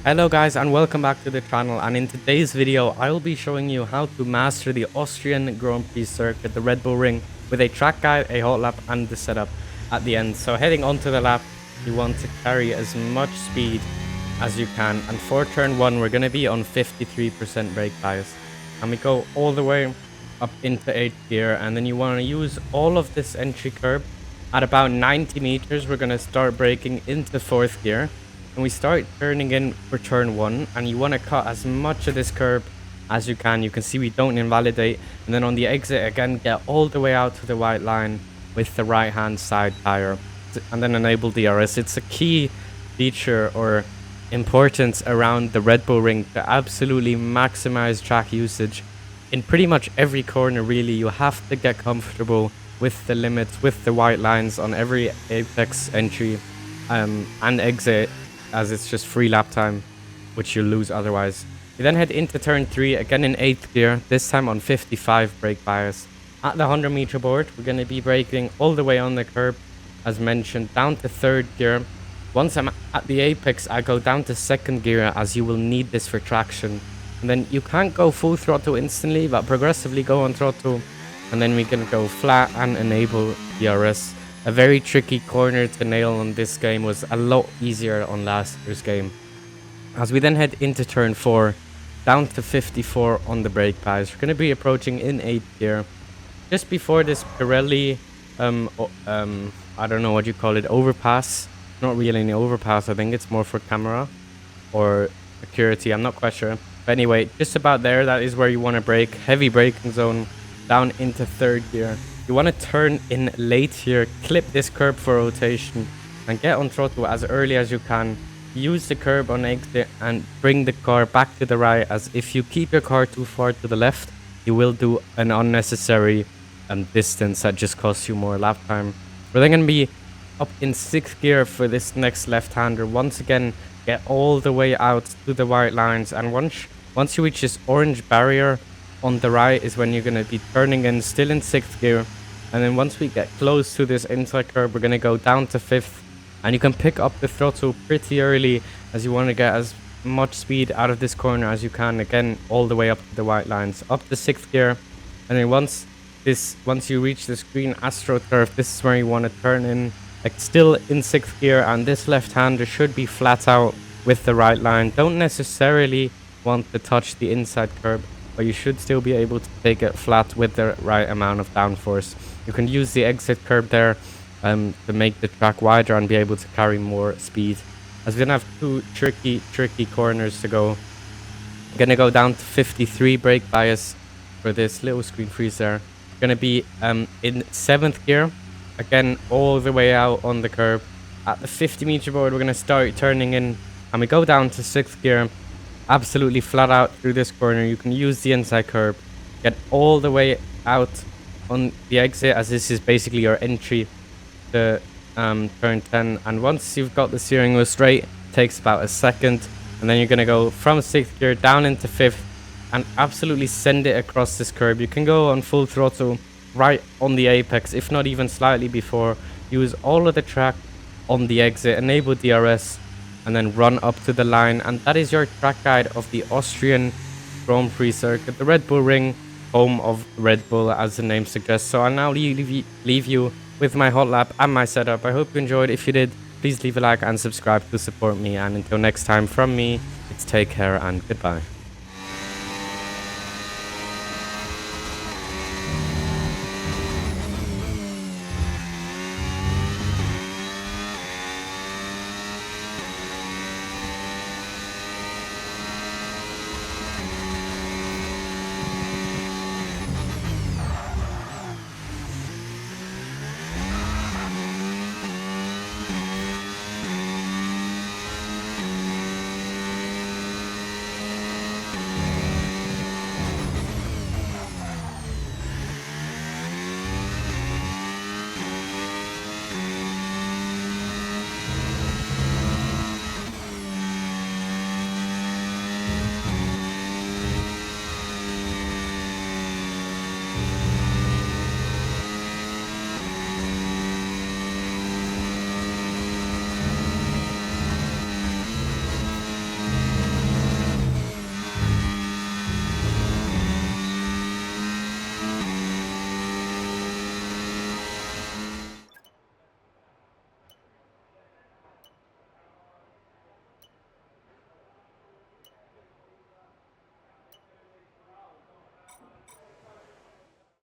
Hello guys and welcome back to the channel, and in today's video I will be showing you how to master the Austrian Grand Prix circuit, the Red Bull Ring, with a track guide, a hot lap and the setup at the end. So heading onto the lap, you want to carry as much speed as you can, and for turn 1 we're going to be on 53% brake bias, and we go all the way up into 8th gear, and then you want to use all of this entry curb. At about 90 meters we're going to start braking into 4th gear. And we start turning in for turn 1, and you want to cut as much of this curb as you can. You can see we don't invalidate, and then on the exit again get all the way out to the white line with the right hand side tire, and then enable DRS. It's a key feature or importance around the Red Bull Ring to absolutely maximize track usage. In pretty much every corner really, you have to get comfortable with the limits, with the white lines on every apex entry and exit, as it's just free lap time, which you'll lose otherwise. We then head into turn 3, again in 8th gear, this time on 55 brake bias. At the 100 meter board, we're going to be braking all the way on the curb, as mentioned, down to 3rd gear. Once I'm at the apex, I go down to 2nd gear, as you will need this for traction. And then you can't go full throttle instantly, but progressively go on throttle. And then we can go flat and enable DRS. A very tricky corner to nail on this game, was a lot easier on last year's game. As we then head into turn 4, down to 54 on the brake bias, we're going to be approaching in 8th gear. Just before this Pirelli, I don't know what you call it, overpass. Not really an overpass, I think it's more for camera or security, I'm not quite sure. But anyway, just about there, that is where you want to brake. Heavy braking zone, down into 3rd gear. You want to turn in late here, clip this curb for rotation, and get on throttle as early as you can. Use the curb on exit and bring the car back to the right, as if you keep your car too far to the left, you will do an unnecessary distance that just costs you more lap time. We're then going to be up in 6th gear for this next left-hander. Once again, get all the way out to the white lines, and once you reach this orange barrier on the right is when you're going to be turning in, still in 6th gear. And then once we get close to this inside curb, we're going to go down to 5th, and you can pick up the throttle pretty early, as you want to get as much speed out of this corner as you can, again all the way up to the white lines, up to 6th gear. And then once you reach this green AstroTurf, this is where you want to turn in, like still in 6th gear, and this left-hander should be flat out with the right line. Don't necessarily want to touch the inside curb, but you should still be able to take it flat with the right amount of downforce. You can use the exit curb there to make the track wider and be able to carry more speed. As we're going to have 2 tricky corners to go. I'm going to go down to 53 brake bias for this little screen freeze there. Going to be in 7th gear, again all the way out on the curb. At the 50 meter board we're going to start turning in, and we go down to 6th gear. Absolutely flat out through this corner. You can use the inside curb, get all the way out on the exit, as this is basically your entry to turn 10. And once you've got the steering wheel straight, it takes about a second, and then you're going to go from 6th gear down into 5th and absolutely send it across this curb. You can go on full throttle right on the apex, if not even slightly before. Use all of the track on the exit, enable DRS, and then run up to the line. And that is your track guide of the Austrian Grand Prix circuit, the Red Bull Ring, home of Red Bull, as the name suggests. So I'll now leave you with my hot lap and my setup. I hope you enjoyed. If you did, please leave a like and subscribe to support me. And until next time, from me, it's take care and goodbye.